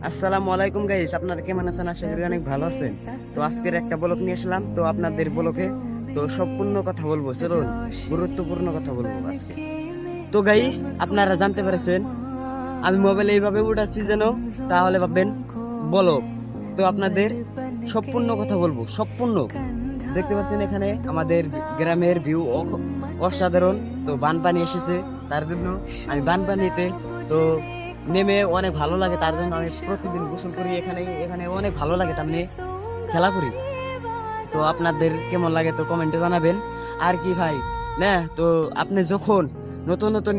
আসসালামু আলাইকুম গাইস, আপনারা কেমন আছেন? আশা করি অনেক ভালো আছেন। তো আজকের একটা ব্লগ নিয়ে আসলাম, তো আপনাদের ব্লগে তো সম্পূর্ণ কথা বলবো। চলুন, গুরুত্বপূর্ণ কথা বলবো আজকে। তো গাইস, আপনারা জানতে পেরেছেন আমি মোবাইলে এইভাবে উঠাচ্ছি যেন, তাহলে ভাববেন ব্লগ। তো আপনাদের সম্পূর্ণ কথা বলবো, সম্পূর্ণ। দেখতে পাচ্ছেন এখানে আমাদের গ্রামের ভিউ অসাধারণ। তো বানপানি এসেছে, তার জন্য আমি বানপানিতে তো নেমে অনেক ভালো লাগে, তার জন্য আমি প্রতিদিন গোসল করি। এখানে এখানে অনেক ভালো লাগে, তার মানে খেলা করি। তো আপনাদের কেমন লাগে তো কমেন্টে জানাবেন। আর কি ভাই, না তো আপনি যখন নতুন নতুন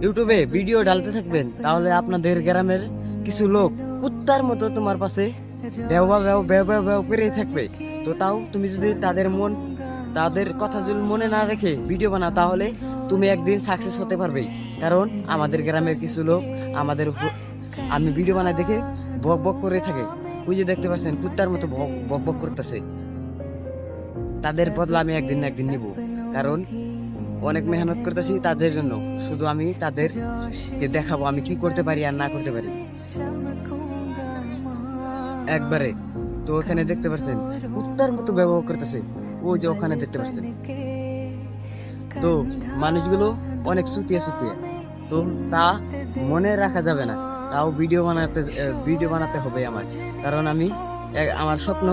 ইউটিউবে ভিডিও ডালতে থাকবেন, তাহলে আপনাদের গ্রামের কিছু লোক কুত্তার মতো তোমার পাশে ভ্যাও ভ্যাও ভ্যাও ভ্যাও ভ্যাও ভ্যাও করেই থাকবে। তো তাও তুমি যদি তাদের কথা যদি মনে না রেখে ভিডিও বানাও, তাহলে তুমি একদিন সাকসেস হতে পারবে। কারণ আমাদের গ্রামের কিছু লোক আমি ভিডিও বানাই দেখে বক বক করে থাকে। ওই যে দেখতে পাচ্ছেন কুত্তার মতো বক বক করতেছে। তাদের বদলা আমি একদিন না একদিন নিব। কারণ অনেক মেহনত করতেছি তাদের জন্য। শুধু আমি তাদেরকে দেখাবো আমি কি করতে পারি আর না করতে পারি একবারে। তো ওখানে দেখতে পাচ্ছেন কুত্তার মতো ব্যবহার করতেছে। ওই যে ওখানে দেখতে পাচ্ছেন, তো মানুষগুলো অনেক চুতিয়া চুতিয়া। তো তা মনে রাখা যাবে না, তাও ভিডিও বানাতে হবে আমার। কারণ আমার স্বপ্ন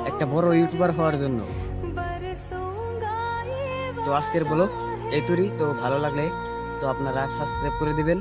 একটা বড় ইউটিউবার হওয়ার জন্য। তো আজকের ব্লগ এই তুরি। তো ভালো লাগলে তো আপনারা সাবস্ক্রাইব করে দিবেন।